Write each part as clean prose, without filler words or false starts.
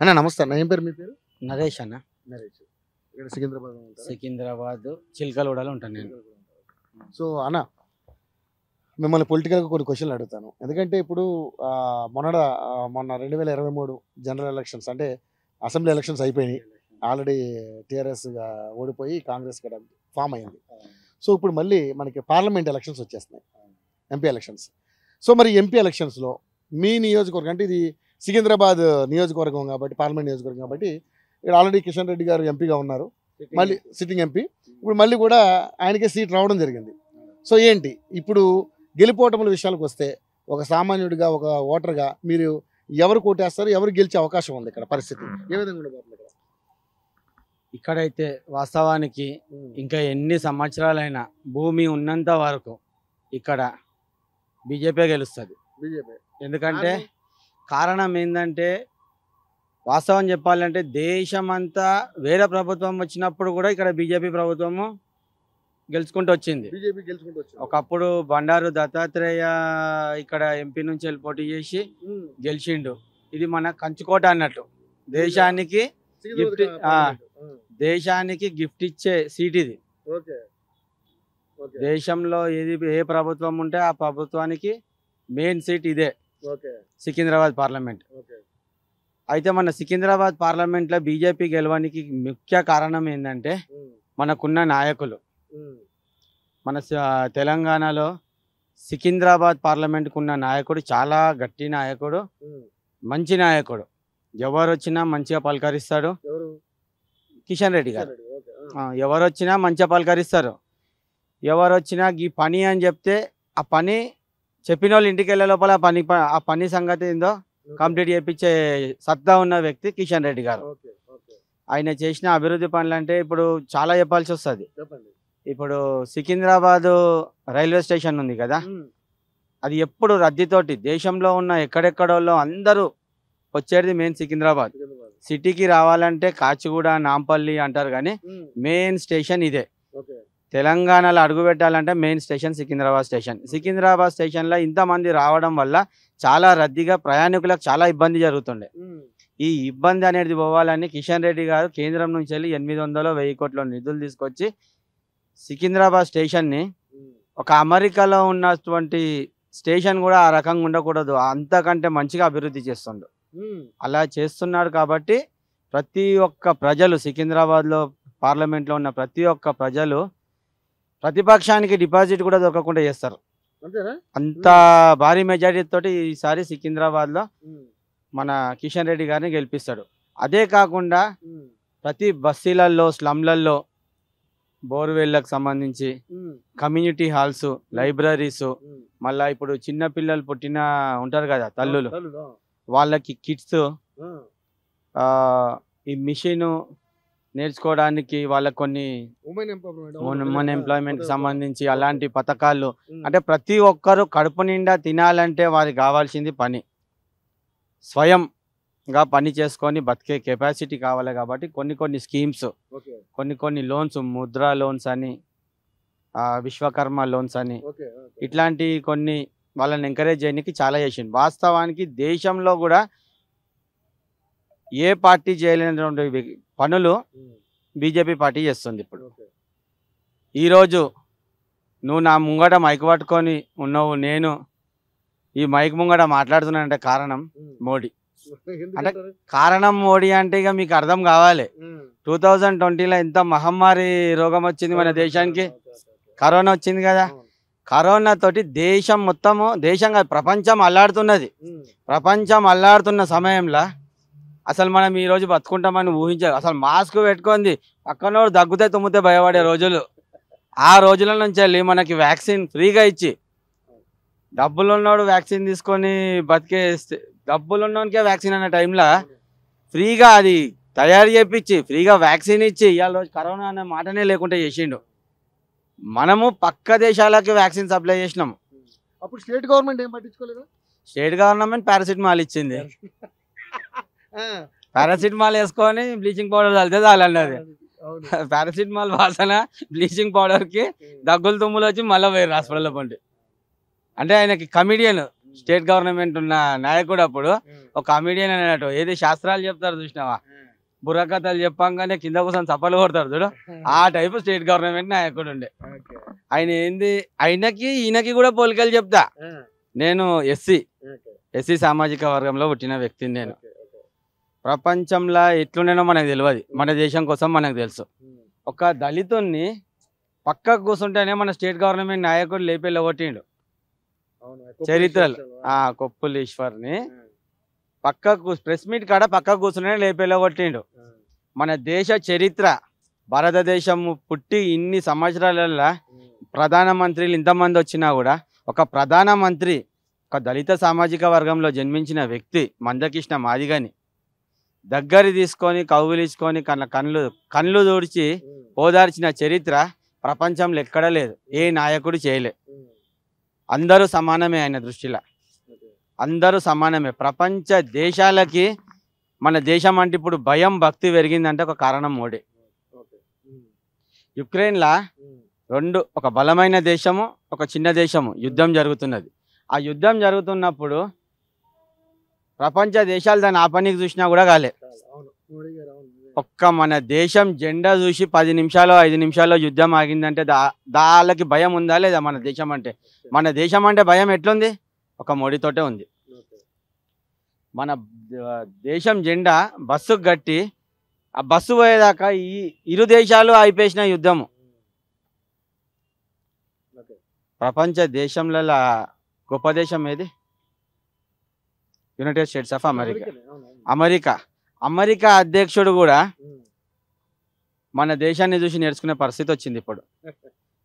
అన్న నమస్తే అన్న. ఏం పేరు మీ పేరు? నరేష్ అన్న. నరేష్. ఇక్కడ సికింద్రాబాద్ ఉంటారా? సికింద్రాబాద్ చిలకలూడలో ఉంటాను నేను. సో అన్న మిమ్మల్ని పొలిటికల్గా కొన్ని క్వశ్చన్లు అడుగుతాను. ఎందుకంటే ఇప్పుడు మొన్న 2023 జనరల్ ఎలక్షన్స్ అంటే అసెంబ్లీ ఎలక్షన్స్ అయిపోయినాయి. ఆల్రెడీ టీఆర్ఎస్గా ఓడిపోయి కాంగ్రెస్ కూడా ఫామ్ అయింది. సో ఇప్పుడు మళ్ళీ మనకి పార్లమెంట్ ఎలక్షన్స్ వచ్చేస్తున్నాయి, ఎంపీ ఎలక్షన్స్. సో మరి ఎంపీ ఎలక్షన్స్లో మీ నియోజకవర్గం అంటే ఇది సికింద్రాబాద్ నియోజకవర్గం కాబట్టి, పార్లమెంట్ నియోజకవర్గం కాబట్టి ఇక్కడ ఆల్రెడీ కిషన్ రెడ్డి గారు ఎంపీగా ఉన్నారు, మళ్ళీ సిట్టింగ్ ఎంపీ. ఇప్పుడు మళ్ళీ కూడా ఆయనకే సీట్ రావడం జరిగింది. సో ఏంటి ఇప్పుడు గెలిపోవటముల విషయాలకు వస్తే ఒక సామాన్యుడిగా, ఒక ఓటర్గా మీరు ఎవరు కోటేస్తారు, ఎవరు గెలిచే అవకాశం ఉంది ఇక్కడ పరిస్థితి ఏ విధంగా ఉండబోతుంది? ఇక్కడైతే వాస్తవానికి ఇంకా ఎన్ని సంవత్సరాలైనా భూమి ఉన్నంత వరకు ఇక్కడ బీజేపీ గెలుస్తుంది. బీజేపీ ఎందుకంటే కారణం ఏంటంటే, వాస్తవం చెప్పాలంటే దేశమంతా వేరే ప్రభుత్వం వచ్చినప్పుడు కూడా ఇక్కడ బీజేపీ ప్రభుత్వము గెలుచుకుంటూ వచ్చింది. బీజేపీ గెలుచుకుంటూ వచ్చింది. ఒకప్పుడు బండారు దత్తాత్రేయ ఇక్కడ ఎంపీ నుంచి వెళ్ళి పోటీ చేసి గెలిచిండు. ఇది మన కంచుకోట అన్నట్టు, దేశానికి గిఫ్ట్ దేశానికి గిఫ్ట్ ఇచ్చే సీట్ ఇది. దేశంలో ఏ ప్రభుత్వం ఉంటే ఆ ప్రభుత్వానికి మెయిన్ సీట్ ఇదే, సికింద్రాబాద్ పార్లమెంట్. అయితే మన సికింద్రాబాద్ పార్లమెంట్లో బీజేపీ గెలవడానికి ముఖ్య కారణం ఏంటంటే మనకున్న నాయకులు. మన తెలంగాణలో సికింద్రాబాద్ పార్లమెంట్కు ఉన్న నాయకుడు చాలా గట్టి నాయకుడు, మంచి నాయకుడు. ఎవరు వచ్చినా మంచిగా పలకరిస్తాడు. కిషన్ రెడ్డి గారు ఎవరు వచ్చినా మంచిగా పలకరిస్తారు. ఎవరు వచ్చినా ఈ పని అని చెప్తే ఆ పని చెప్పిన వాళ్ళు ఇంటికి వెళ్ళే లోపల ఆ పని సంగతి ఏందో కంప్లీట్ చేయించే సత్తా ఉన్న వ్యక్తి కిషన్ రెడ్డి గారు. ఆయన చేసిన అభివృద్ధి పనులు అంటే ఇప్పుడు చాలా చెప్పాల్సి వస్తుంది. ఇప్పుడు సికింద్రాబాద్ రైల్వే స్టేషన్ ఉంది కదా, అది ఎప్పుడు రద్దీతోటి దేశంలో ఉన్న ఎక్కడెక్కడోళ్ళు అందరూ వచ్చేది మెయిన్ సికింద్రాబాద్. సిటీకి రావాలంటే కాచిగూడ, నాంపల్లి అంటారు, కానీ మెయిన్ స్టేషన్ ఇదే. తెలంగాణలో అడుగు పెట్టాలంటే main station Secunderabad station. Secunderabad స్టేషన్లో ఇంతమంది రావడం వల్ల చాలా రద్దీగా ప్రయాణికులకు చాలా ఇబ్బంది జరుగుతుండే. ఈ ఇబ్బంది అనేది పోవాలని కిషన్ రెడ్డి గారు కేంద్రం నుంచి వెళ్ళి 800-1000 కోట్ల నిధులు తీసుకొచ్చి సికింద్రాబాద్ స్టేషన్ని ఒక అమెరికాలో ఉన్నటువంటి స్టేషన్ కూడా ఆ రకంగా ఉండకూడదు, అంతకంటే మంచిగా అభివృద్ధి చేస్తుండు. అలా చేస్తున్నాడు కాబట్టి ప్రతి ఒక్క ప్రజలు, సికింద్రాబాద్లో పార్లమెంట్లో ఉన్న ప్రతి ఒక్క ప్రజలు ప్రతిపక్షానికి డిపాజిట్ కూడా దొరకకుండా చేస్తారు. అంత భారీ మెజారిటీ తోటి ఈసారి సికింద్రాబాద్లో మన కిషన్ రెడ్డి గారిని గెలిపిస్తాడు. అదే కాకుండా ప్రతి బస్తీలలో, స్లమ్లలో బోర్వెల్లకు సంబంధించి కమ్యూనిటీ హాల్స్, లైబ్రరీస్, మళ్ళీ ఇప్పుడు చిన్న పిల్లలు పుట్టిన ఉంటారు కదా తల్లులు, వాళ్ళకి కిట్స్, ఈ మిషన్ నేర్చుకోవడానికి వాళ్ళకి కొన్ని ఉమెన్ ఎంప్లాయ్మెంట్ సంబంధించి అలాంటి పథకాలు. అంటే ప్రతి ఒక్కరు కడుపు నిండా తినాలంటే వారికి కావాల్సింది పని, స్వయంగా పని చేసుకొని బతికే కెపాసిటీ కావాలి. కాబట్టి కొన్ని స్కీమ్స్, కొన్ని లోన్స్, ముద్రా లోన్స్ అని, విశ్వకర్మ లోన్స్ అని, ఇట్లాంటి కొన్ని వాళ్ళని ఎంకరేజ్ చేయడానికి చాలా చేసింది. వాస్తవానికి దేశంలో కూడా ఏ పార్టీ చేయలేనటువంటి పనులు బీజేపీ పార్టీ చేస్తుంది. ఇప్పుడు ఈరోజు నువ్వు నా ముంగట మైక్ పట్టుకొని ఉన్నావు, నేను ఈ మైక్ ముంగట మాట్లాడుతున్నానంటే కారణం మోడీ. అంటే కారణం మోడీ అంటే ఇక మీకు అర్థం కావాలి. 2020లో ఎంత మహమ్మారి రోగం వచ్చింది మన దేశానికి, కరోనా వచ్చింది కదా. కరోనా తోటి దేశం మొత్తము, దేశంగా ప్రపంచం అల్లాడుతున్నది. ప్రపంచం అల్లాడుతున్న సమయంలో అసలు మనం ఈరోజు బతుకుంటామని ఊహించాలి. అసలు మాస్క్ పెట్టుకుంది పక్కనోడు దగ్గుతే తుమ్మితే భయపడే రోజులు. ఆ రోజుల నుంచి వెళ్ళి మనకి వ్యాక్సిన్ ఫ్రీగా ఇచ్చి, డబ్బులున్నోడు వ్యాక్సిన్ తీసుకొని బతికే, డబ్బులున్నోనికే వ్యాక్సిన్ అనే టైంలో ఫ్రీగా అది తయారు చేయించి ఫ్రీగా వ్యాక్సిన్ ఇచ్చి ఇవాళ రోజు కరోనా అనే మాటనే లేకుండా చేసిండు. మనము పక్క దేశాలకి వ్యాక్సిన్ సప్లై చేసినాము. అప్పుడు స్టేట్ గవర్నమెంట్ ఏం పట్టించుకోలేదు. స్టేట్ గవర్నమెంట్ పారాసిటమాల్ ఇచ్చింది. పారాసిటమాల్ వేసుకొని బ్లీచింగ్ పౌడర్ చల్లితే చాలన్నది. పారాసిటమాల్ వాసన బ్లీచింగ్ పౌడర్కి దగ్గులు తుమ్ములు వచ్చి మళ్ళీ పోయారు హాస్పిటల్లో పండి. అంటే ఆయనకి కమిడియన్ స్టేట్ గవర్నమెంట్ ఉన్న నాయకుడు అప్పుడు ఒక కమిడియన్ అన్నట్టు ఏది శాస్త్రాలు చెప్తారు చూసినావా, బుర్రకథలు చెప్పంగానే కింద కోసం చప్పలు కొడతారు చూడు, ఆ టైపు స్టేట్ గవర్నమెంట్ నాయకుడు ఉండే. ఆయన ఏంది, ఈయనకి కూడా పోలికలు చెప్తా. నేను ఎస్సీ సామాజిక వర్గంలో పుట్టిన వ్యక్తిని. నేను ప్రపంచంలో ఎట్లుండేనో మనకు తెలియదు, మన దేశం కోసం మనకు తెలుసు. ఒక దళితుణ్ణి పక్కకు కూర్చుంటేనే మన స్టేట్ గవర్నమెంట్ నాయకుడు లేపేళ్ళ కొట్టిండు చరిత్రలో. కొప్పుల ఈశ్వర్ని పక్కకు ప్రెస్ మీట్ కాడ పక్కకు కూర్చునే లేపేళ్ళ కొట్టిండు. మన దేశ చరిత్ర, భారతదేశం పుట్టి ఇన్ని సంవత్సరాలలో ప్రధానమంత్రులు ఇంతమంది వచ్చినా కూడా ఒక ప్రధానమంత్రి ఒక దళిత సామాజిక వర్గంలో జన్మించిన వ్యక్తి మందకృష్ణ మాదిగని దగ్గర తీసుకొని కౌగిలించుకొని కళ్ళు దూడ్చి ఓదార్చిన చరిత్ర ప్రపంచంలో ఎక్కడా లేదు, ఏ నాయకుడు చేయలే. అందరూ సమానమే ఆయన దృష్టిలో, అందరూ సమానమే. ప్రపంచ దేశాలకి మన దేశం అంటే ఇప్పుడు భయం భక్తి పెరిగిందంటే ఒక కారణం మోడీ. యుక్రెయిన్లా రెండు, ఒక బలమైన దేశము ఒక చిన్న దేశము యుద్ధం జరుగుతున్నది. ఆ యుద్ధం జరుగుతున్నప్పుడు ప్రపంచ దేశాలు దాన్ని ఆపనీకి చూసినా కూడా కాలే. ఒక్క మన దేశం జెండా చూసి 10 నిమిషాలు 5 నిమిషాల్లో యుద్ధం ఆగిందంటే వాళ్ళకి భయం ఉందా లేదా? మన దేశం అంటే భయం ఎట్లుంది? ఒక మోడీతోటే ఉంది. మన దేశం జెండా బస్సుకు కట్టి ఆ బస్సు పోయేదాకా ఈ ఇరు దేశాలు అయిపోయిన యుద్ధము. ప్రపంచ దేశంలో గొప్ప దేశం ఏది? యునైటెడ్ స్టేట్స్ ఆఫ్ అమెరికా అధ్యక్షుడు కూడా మన దేశాన్ని చూసి నేర్చుకునే పరిస్థితి వచ్చింది. ఇప్పుడు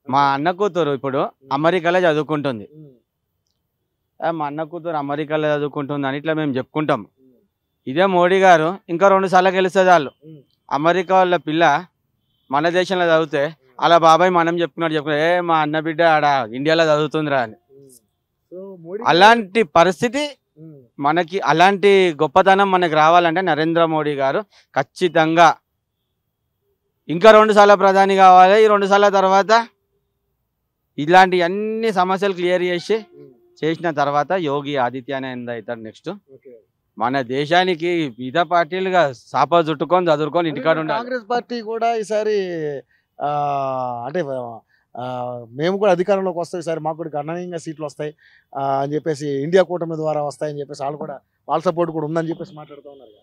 మా అన్న కూతురు ఇప్పుడు అమెరికాలో చదువుకుంటుంది. మా అన్న కూతురు అమెరికాలో చదువుకుంటుంది అని ఇట్లా మేము చెప్పుకుంటాం. ఇదే మోడీ గారు ఇంకా 2 సార్లు గెలిస్తే చాలు, అమెరికా వాళ్ళ పిల్ల మన దేశంలో చదివితే అలా బాబాయ్ మనం చెప్పుకున్నాడు మా అన్న బిడ్డ ఆడ ఇండియాలో చదువుతుందిరా అని. అలాంటి పరిస్థితి మనకి, అలాంటి గొప్పతనం మనకి రావాలంటే నరేంద్ర మోడీ గారు ఖచ్చితంగా ఇంకా 2 సార్లు ప్రధాని కావాలి. ఈ 2 సార్ల తర్వాత ఇలాంటి అన్ని సమస్యలు క్లియర్ చేసిన తర్వాత యోగి ఆదిత్యనాథ్ అవుతాడు నెక్స్ట్. మన దేశానికి వివిధ పార్టీలుగా సాపా చుట్టుకొని చదువుకొని ఇంటికాడ ఉండాలి. కాంగ్రెస్ పార్టీ కూడా ఈసారి అంటే మేము కూడా అధికారంలోకి వస్తాయి ఈసారి, మాకు కూడా గణనీయంగా సీట్లు వస్తాయి అని చెప్పేసి, ఇండియా కూటమి ద్వారా వస్తాయని చెప్పేసి వాళ్ళ సపోర్ట్ కూడా ఉందని చెప్పేసి మాట్లాడుతూ ఉన్నారు.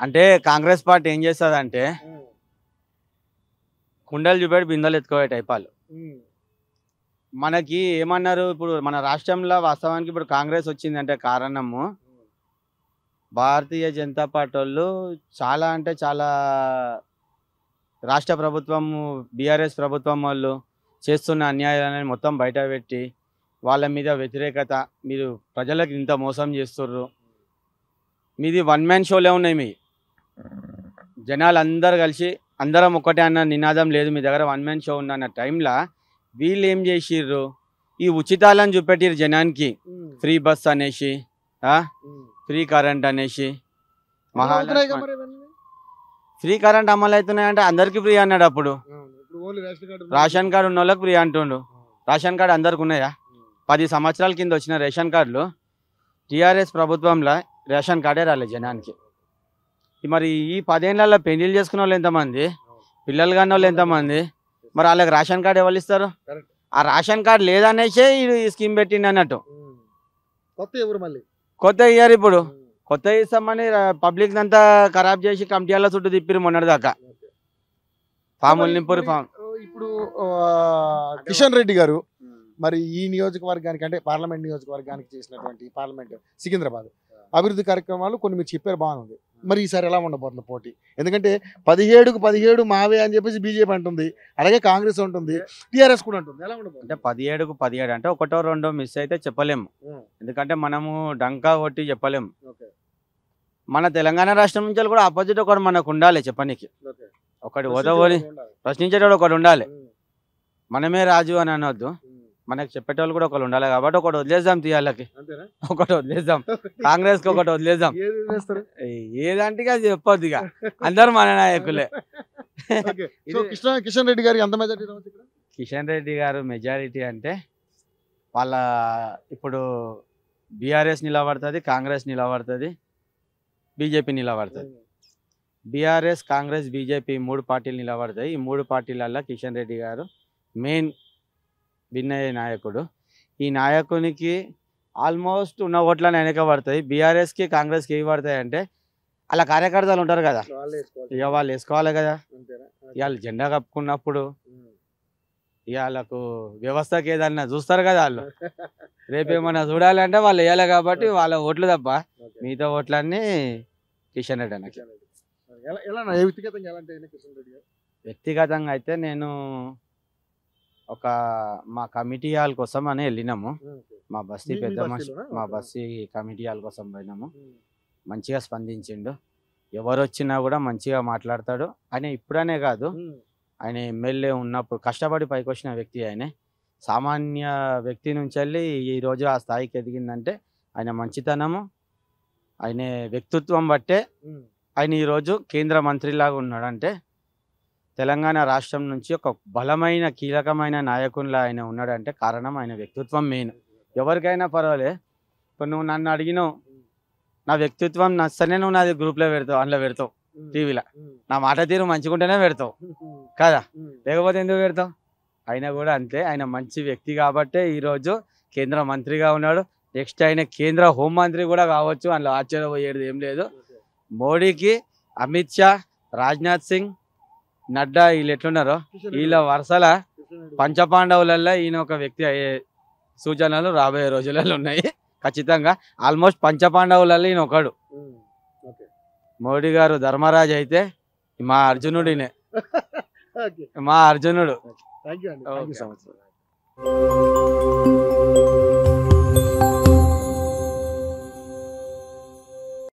అంటే కాంగ్రెస్ పార్టీ ఏం చేస్తుంది అంటే కుండలు చూపెట్టి బిందెలు ఎత్తుకోవే టైపాలు. మనకి ఏమన్నారు, ఇప్పుడు మన రాష్ట్రంలో వాస్తవానికి ఇప్పుడు కాంగ్రెస్ వచ్చిందంటే కారణము భారతీయ జనతా పార్టీ వాళ్ళు చాలా అంటే చాలా రాష్ట్ర ప్రభుత్వము బీఆర్ఎస్ ప్రభుత్వం వాళ్ళు చేస్తున్న అన్యాయాలను మొత్తం బయట పెట్టి వాళ్ళ మీద వ్యతిరేకత, మీరు ప్రజలకు ఇంత మోసం చేస్తుర్రు, మీది 1 మ్యాన్ షోలే ఉన్నాయి, మీ జనాలు అందరు కలిసి అందరం ఒక్కటే అన్న నినాదం లేదు, మీ దగ్గర 1 మ్యాన్ షో ఉందన్న టైంలో వీళ్ళు ఏం చేసిర్రు, ఈ ఉచితాలను చూపెట్టిర్రు జనానికి. ఫ్రీ బస్ అనేసి, ఫ్రీ కరెంట్ అనేసి, ఫ్రీ కరెంట్ అమలు అవుతున్నాయంటే అందరికి ఫ్రీ అన్నాడు. అప్పుడు రేషన్ కార్డు ఉన్న వాళ్ళకి ఫ్రీ అంటుండు. రేషన్ కార్డు అందరికి ఉన్నాయా? 10 సంవత్సరాల కింద వచ్చిన రేషన్ కార్డులు టీఆర్ఎస్ ప్రభుత్వంలో రేషన్ కార్డే రాలేదు జనానికి. మరి ఈ 10 ఏళ్ళల్లో పెళ్లిళ్ళు చేసుకున్న వాళ్ళు ఎంతమంది, పిల్లలు కాని వాళ్ళు ఎంతమంది, మరి వాళ్ళకి రేషన్ కార్డు ఎవరు ఇస్తారు? ఆ రేషన్ కార్డు లేదనేసే ఈ స్కీమ్ పెట్టిండి అన్నట్టు. కొత్త ఇయర్ ఇప్పుడు కొత్త ఇస్తామని పబ్లిక్ అంతా ఖరాబ్ చేసి కమిటీల చుట్టూ తిప్పిరు మొన్నటి దాకా. ఫాములు నింపురు. ఇప్పుడు కిషన్ రెడ్డి గారు మరి ఈ నియోజకవర్గానికి అంటే పార్లమెంట్ నియోజకవర్గానికి చేసినటువంటి పార్లమెంట్ సికింద్రాబాద్ అభివృద్ధి కార్యక్రమాలు కొన్ని మీరు చెప్పారు, బాగుంది. మరి ఈసారి ఎలా ఉండబోతుంది పోటీ? ఎందుకంటే 17కు 17 మావే అని చెప్పేసి బీజేపీ అంటుంది, అలాగే కాంగ్రెస్ ఉంటుంది, టీఆర్ఎస్ కూడా ఉంటుంది. ఎలా ఉండబోతుంది? అంటే 17కు 17 అంటే 1 2 మిస్ అయితే చెప్పలేము, ఎందుకంటే మనము డంకా కొట్టి చెప్పలేము. మన తెలంగాణ రాష్ట్రం నుంచి కూడా ఆపోజిట్ ఒకటి మనకు ఉండాలి చెప్పనీకి. ఒకటి ఓదోని ప్రశ్నించేటోడు ఒకటి ఉండాలి. మనమే రాజు అని అనొద్దు, మనకు చెప్పేటోళ్ళు కూడా ఒకరు ఉండాలి. కాబట్టి ఒకటి వదిలేద్దాం, తీయాలకి ఒకటి వదిలేద్దాం, కాంగ్రెస్ కి ఒకటి వదిలేద్దాం. ఏదంటే అది చెప్పొద్దు, ఇక అందరు మన నాయకులే. కిషన్ రెడ్డి గారికి ఎంత మెజారిటీ? కిషన్ రెడ్డి గారు మెజారిటీ అంటే వాళ్ళ ఇప్పుడు బీఆర్ఎస్ నిలబడుతుంది, కాంగ్రెస్ నిలబడుతుంది, బీజేపీ నిలబడుతుంది. బీఆర్ఎస్, కాంగ్రెస్, బీజేపీ 3 పార్టీలు నిలబడతాయి. ఈ 3 పార్టీలల్లో కిషన్ రెడ్డి గారు మెయిన్ విన్నయ్య నాయకుడు. ఈ నాయకునికి ఆల్మోస్ట్ ఉన్న ఓట్లని వెనక పడతాయి. బీఆర్ఎస్కి, కాంగ్రెస్కి ఏవి పడతాయి అంటే అలా కార్యకర్తలు ఉంటారు కదా, ఇక వాళ్ళు వేసుకోవాలి కదా. ఇవాళ జెండా కప్పుకున్నప్పుడు వాళ్ళకు వ్యవస్థకి ఏదన్నా చూస్తారు కదా వాళ్ళు. రేపేమన్నా చూడాలంటే వాళ్ళు వేయాలి కాబట్టి వాళ్ళ ఓట్లు తప్ప మిగతా ఓట్లన్నీ కిషన్ రెడ్డి అన్నకి. వ్యక్తిగతంగా అయితే నేను మా కమిటీ హాల్ కోసం అని వెళ్ళినాము. మా బస్తీ పెద్ద మనిషి, మా బస్తీ కమిటీ హాల్ కోసం పోయినాము. మంచిగా స్పందించిండు. ఎవరు వచ్చినా కూడా మంచిగా మాట్లాడతాడు. ఆయన ఇప్పుడనే కాదు, ఆయన ఎమ్మెల్యే ఉన్నప్పుడు కష్టపడి పైకి వచ్చిన వ్యక్తి. ఆయన సామాన్య వ్యక్తి నుంచి వెళ్ళి ఈరోజు ఆ స్థాయికి ఎదిగిందంటే ఆయన మంచితనము, ఆయన వ్యక్తిత్వం బట్టే ఆయన ఈరోజు కేంద్ర మంత్రిలాగా ఉన్నాడు. అంటే తెలంగాణ రాష్ట్రం నుంచి ఒక బలమైన కీలకమైన నాయకునిలా ఆయన ఉన్నాడంటే కారణం ఆయన వ్యక్తిత్వం మెయిన్. ఎవరికైనా పర్వాలే, ఇప్పుడు నువ్వు నన్ను అడిగినావు, నా వ్యక్తిత్వం నచ్చనే నువ్వు నాది గ్రూప్లో పెడతావు, అందులో పెడతావు, టీవీలో నా మాట తీరు మంచిగుంటేనే పెడతావు కదా, లేకపోతే ఎందుకు పెడతావు? ఆయన కూడా అంతే, ఆయన మంచి వ్యక్తి కాబట్టే ఈరోజు కేంద్ర మంత్రిగా ఉన్నాడు. నెక్స్ట్ ఆయన కేంద్ర హోంమంత్రి కూడా కావచ్చు, అందులో ఆశ్చర్యపోయేది ఏం లేదు. మోడీకి అమిత్ షా, రాజ్నాథ్ సింగ్, నడ్డా వీళ్ళు ఎట్లున్నారో వీళ్ళ వరుసల పంచపాండవులలో ఈయన ఒక వ్యక్తి అయ్యే సూచనలు రాబోయే రోజులలో ఉన్నాయి ఖచ్చితంగా. ఆల్మోస్ట్ పంచపాండవులలో ఈయన ఒకడు. మోడీ గారు ధర్మరాజు అయితే మా అర్జునుడినే, మా అర్జునుడు. థ్యాంక్ యూ అండి. Thank you so much.